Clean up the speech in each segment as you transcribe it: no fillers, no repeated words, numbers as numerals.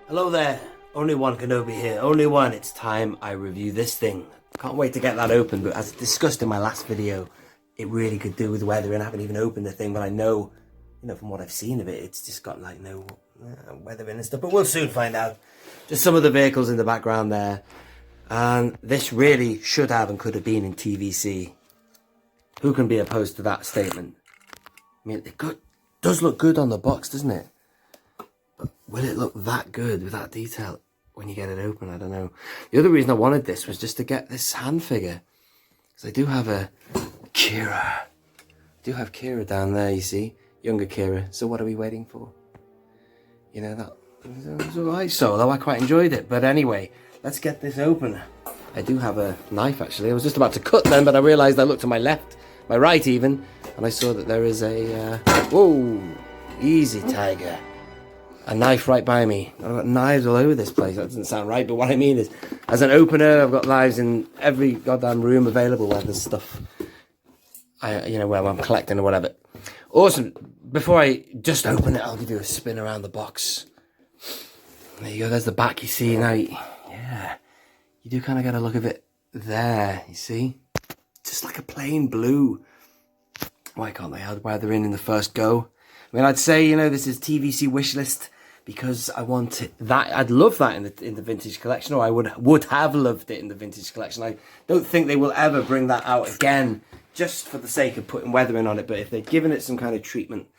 Hello there, only one Kenobi here, only one. It's time I review this thing. Can't wait to get that open, but as discussed in my last video, it really could do with weathering. I haven't even opened the thing, but I know, from what I've seen of it, it's just got like no weathering and stuff, but we'll soon find out. Just some of the vehicles in the background there. And this really should have and could have been in TVC. Who can be opposed to that statement? I mean, it does look good on the box, doesn't it? But will it look that good with that detail when you get it open? I don't know. The other reason I wanted this was just to get this hand figure. Because I do have a Kira. I do have Kira down there, you see. Younger Kira. So what are we waiting for? That was alright solo. I quite enjoyed it. But anyway, let's get this open. I do have a knife, actually. I was just about to cut then, but I realised I looked to my left, my right even, and I saw that there is a... whoa! Easy, tiger. A knife right by me. I've got knives all over this place. That doesn't sound right, but what I mean is, as an opener, I've got knives in every goddamn room available where there's stuff, where I'm collecting or whatever. Awesome. Before I just open it, I'll give you a spin around the box. There you go. There's the back. You see now. Yeah, you do kind of get a look of it there. You see, just like a plain blue. Why can't they add weather in the first go? I mean, I'd say this is TVC wish list. Because I want that, I'd love that in the vintage collection, or I would have loved it in the vintage collection. I don't think they will ever bring that out again, just for the sake of putting weathering on it. But if they'd given it some kind of treatment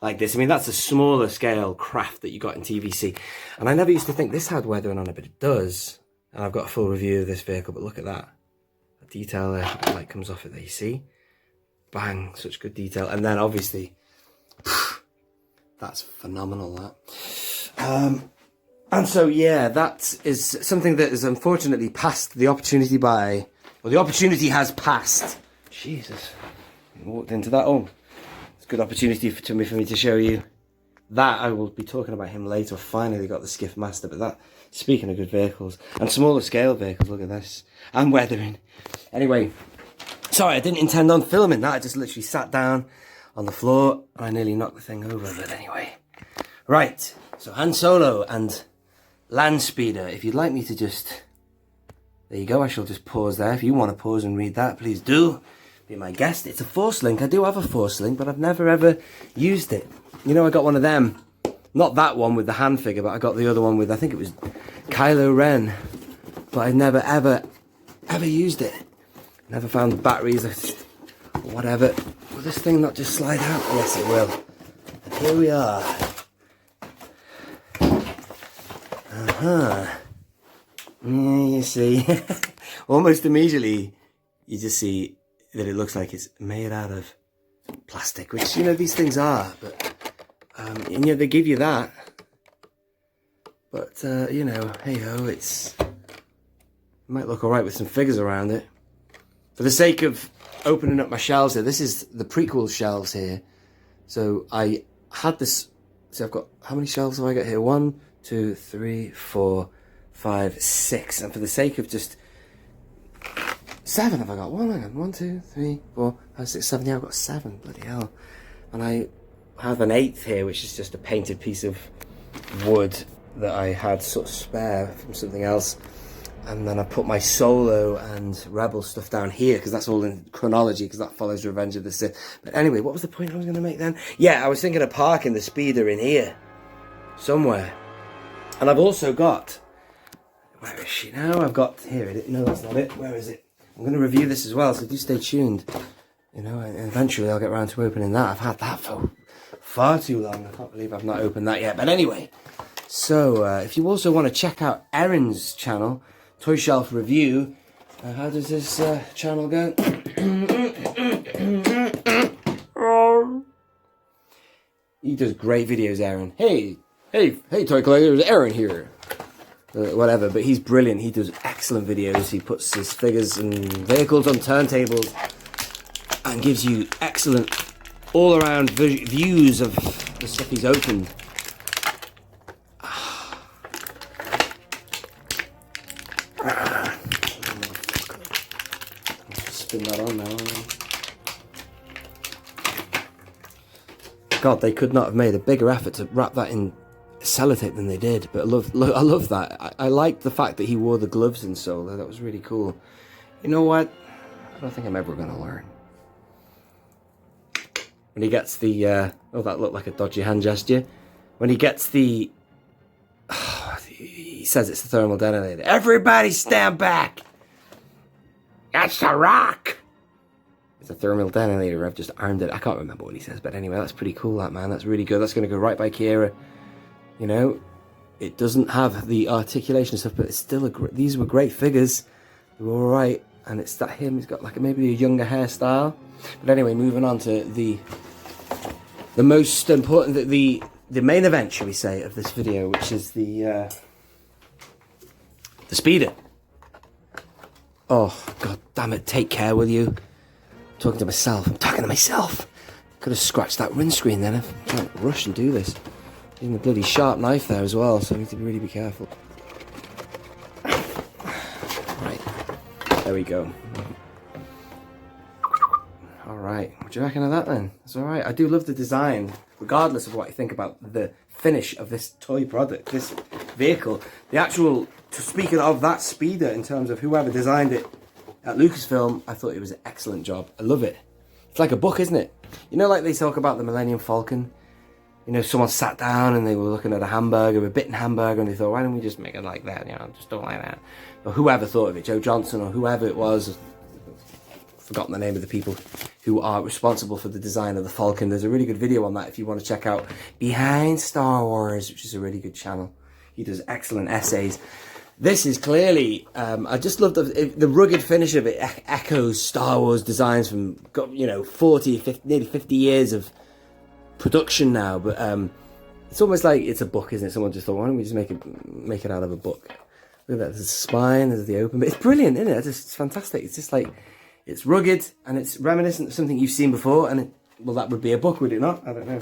like this, I mean, that's a smaller scale craft that you got in TVC. And I never used to think this had weathering on it, but it does. And I've got a full review of this vehicle, but look at that. The detail there, the light comes off it there, you see? Bang, such good detail. And then obviously, that's phenomenal, that. And so, yeah, that is something that is unfortunately past the opportunity by... Well, the opportunity has passed. Jesus. I walked into that. Oh, it's a good opportunity for me to show you that. I will be talking about him later. Finally got the Skiff Master. But that, speaking of good vehicles, and smaller scale vehicles, look at this. And weathering. Anyway, sorry, I didn't intend on filming that. I just literally sat down on the floor and I nearly knocked the thing over. But anyway, right. So Han Solo and Landspeeder, if you'd like me to just... There you go, I shall just pause there. If you want to pause and read that, please do. Be my guest. It's a Force Link. I do have a Force Link, but I've never ever used it. I got one of them. Not that one with the hand figure, but I got the other one with, I think it was Kylo Ren. But I never ever used it. Never found the batteries or whatever. Will this thing not just slide out? Yes, it will. And here we are. Yeah, you see, almost immediately you just see that it looks like it's made out of plastic, which these things are, but they give you that, but hey ho, it might look alright with some figures around it. For the sake of opening up my shelves here, this is the prequel shelves here, so I had this. So I've got, how many shelves have I got here? 1, 2, 3, 4, 5, 6. And for the sake of just 7 have I got. Hang on. 1, 2, 3, 4, 5, 6, 7. Yeah, I've got 7. Bloody hell. And I have an 8th here, which is just a painted piece of wood that I had sort of spare from something else. And then I put my Solo and Rebel stuff down here, because that's all in chronology, because that follows Revenge of the Sith. But anyway, what was the point I was going to make then? Yeah, I was thinking of parking the Speeder in here, somewhere. And I've also got... Where is she now? I've got... Here, no, that's not it. Where is it? I'm going to review this as well, so do stay tuned. And eventually I'll get around to opening that. I've had that for far too long. I can't believe I've not opened that yet. But anyway, so if you also want to check out Erin's channel... Toy Shelf Review. How does this channel go? He does great videos, Erin. Hey, toy collectors, Erin here. Whatever, but he's brilliant. He does excellent videos. He puts his figures and vehicles on turntables and gives you excellent all-around views of the stuff he's opened. Spin that on now. God, they could not have made a bigger effort to wrap that in sellotape than they did. But I love that. I liked the fact that he wore the gloves in Solo. That was really cool. You know what? I don't think I'm ever going to learn. When he gets the, oh, that looked like a dodgy hand gesture. When he gets the, he says it's the thermal detonator. Everybody stand back! That's the rock! It's a thermal detonator. I've just armed it. I can't remember what he says, but anyway, that's pretty cool, that, man. That's really good. That's going to go right by Kira. You know, it doesn't have the articulation stuff, but it's still these were great figures. They were all right. And it's that him. He's got like maybe a younger hairstyle. But anyway, moving on to the most important, the main event, shall we say, of this video, which is the speeder. Oh, god damn it! Take care, will you? I'm talking to myself. I'm talking to myself. Could have scratched that windscreen then. I'm trying to rush and do this. Using the bloody sharp knife there as well, so I need to really be careful. Right, there we go. Alright, what do you reckon of that then? That's alright. I do love the design, regardless of what you think about the finish of this toy product, this vehicle. The actual, speaking of that speeder, in terms of whoever designed it at Lucasfilm, I thought it was an excellent job. I love it. It's like a book, isn't it? You know, like they talk about the Millennium Falcon? You know, someone sat down and they were looking at a hamburger, a bitten hamburger, and they thought, why don't we just make it like that? You know, just don't like that. But whoever thought of it, Joe Johnson or whoever it was, forgotten the name of the people who are responsible for the design of the Falcon. There's a really good video on that if you want to check out Behind Star Wars, which is a really good channel. He does excellent essays. This is clearly, I just love the rugged finish of it. Echoes Star Wars designs from, you know, 40, 50, nearly 50 years of production now. But it's almost like it's a book, isn't it? Someone just thought, why don't we just make it out of a book? Look at that, there's a spine, there's the open bit. It's brilliant, isn't it? It's fantastic. It's just like, it's rugged and it's reminiscent of something you've seen before. And well, that would be a book, would it not? I don't know.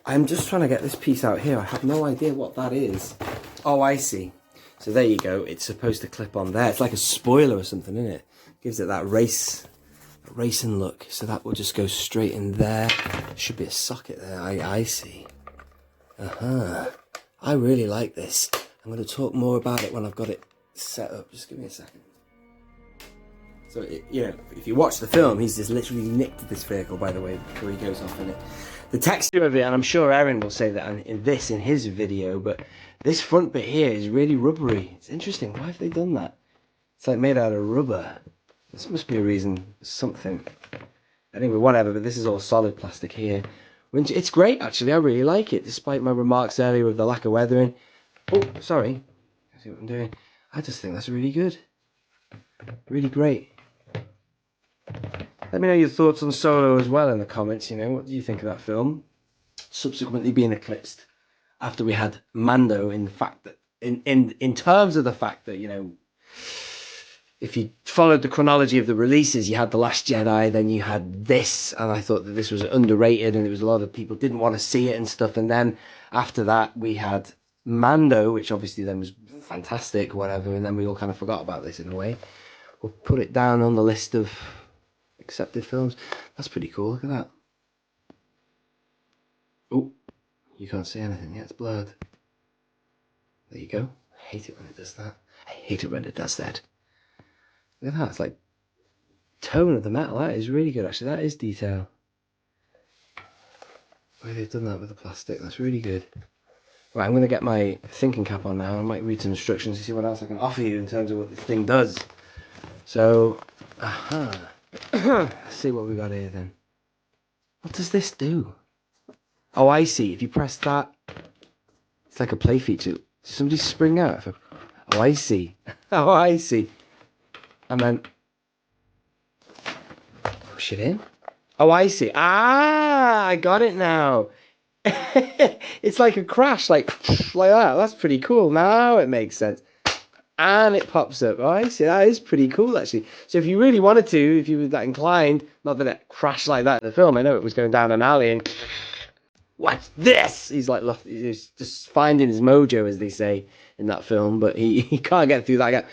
I'm just trying to get this piece out here. I have no idea what that is. Oh, I see. So there you go. It's supposed to clip on there. It's like a spoiler or something, isn't it? Gives it that racing look. So that will just go straight in there. Should be a socket there. I see. I really like this. I'm going to talk more about it when I've got it set up. Just give me a second. So, you know, if you watch the film, he's just literally nicked this vehicle, by the way, before he goes off in it. The texture of it, and I'm sure Aaron will say that in his video, but this front bit here is really rubbery. It's interesting. Why have they done that? It's like made out of rubber. This must be a reason, something. Anyway, whatever, but this is all solid plastic here. It's great, actually. I really like it, despite my remarks earlier with the lack of weathering. Oh, sorry. See what I'm doing? I just think that's really good. Really great. Let me know your thoughts on Solo as well in the comments. You know, what do you think of that film? Subsequently being eclipsed after we had Mando, in the fact that, in terms of the fact that, you know, if you followed the chronology of the releases, you had The Last Jedi, then you had this, and I thought that this was underrated, and there was a lot of people didn't want to see it and stuff. And then after that, we had Mando, which obviously then was fantastic, whatever, and then we all kind of forgot about this in a way. We'll put it down on the list of accepted films. That's pretty cool. Look at that. Oh, you can't see anything. Yeah, it's blurred. There you go. I hate it when it does that. I hate it when it does that. Look at that. It's like tone of the metal. That is really good, actually. That is detail. Why they've done that with the plastic. That's really good. Right, I'm going to get my thinking cap on now. I might read some instructions to see what else I can offer you in terms of what this thing does. So, let's see what we got here then. What does this do? Oh, I see. If you press that, it's like a play feature. Did somebody spring out? Oh, I see. Oh, I see. And then push it in. Oh, I see. Ah, I got it now. It's like a crash, like that. That's pretty cool. Now it makes sense. And it pops up. Oh, I see. That is pretty cool, actually. So if you really wanted to, if you were that inclined, not that it crashed like that in the film. I know it was going down an alley and what's this? He's like, look, he's just finding his mojo, as they say in that film, but he can't get through that gap.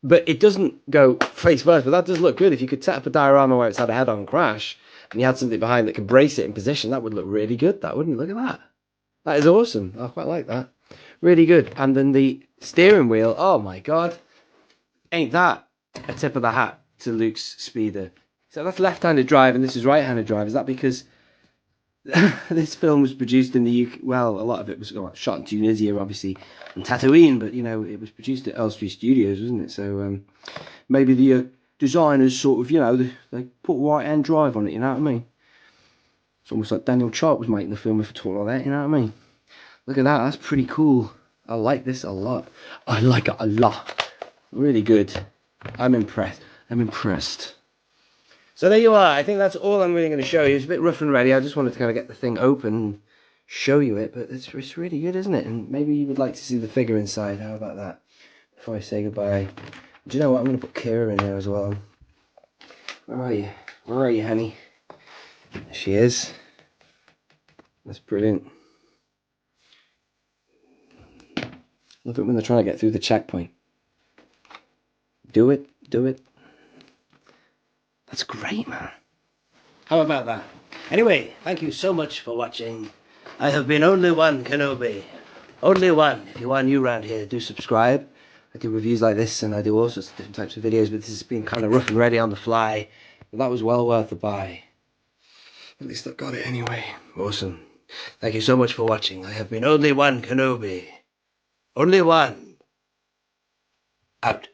But it doesn't go face first, but that does look good. If you could set up a diorama where it's had a head-on crash and you had something behind that could brace it in position, that would look really good, that wouldn't it? Look at that. That is awesome. I quite like that. Really good. And then the steering wheel. Oh my god. Ain't that a tip of the hat to Luke's speeder? So that's left-handed drive and this is right-handed drive. Is that because this film was produced in the UK? Well, a lot of it was shot in Tunisia, obviously, and Tatooine, but you know, it was produced at Elstree Studios, wasn't it? So maybe the designers sort of, you know, they put right-hand drive on it, you know what I mean? It's almost like Daniel Chart was making the film if I talk like that, you know what I mean? Look at that, that's pretty cool. I like this a lot. I like it a lot. Really good. I'm impressed. I'm impressed. So there you are. I think that's all I'm really going to show you. It's a bit rough and ready. I just wanted to kind of get the thing open and show you it, but it's really good, isn't it? And maybe you would like to see the figure inside. How about that? Before I say goodbye. Do you know what? I'm going to put Kira in there as well. Where are you? Where are you, honey? There she is. That's brilliant. Love it when they're trying to get through the checkpoint. Do it. Do it. That's great, man. How about that? Anyway, thank you so much for watching. I have been Only One Kenobi. Only one. If you are new around here, do subscribe. I do reviews like this and I do all sorts of different types of videos, but this has been kind of rough and ready on the fly. But that was well worth the buy. At least I got it anyway. Awesome. Thank you so much for watching. I have been Only One Kenobi. Only one. Out.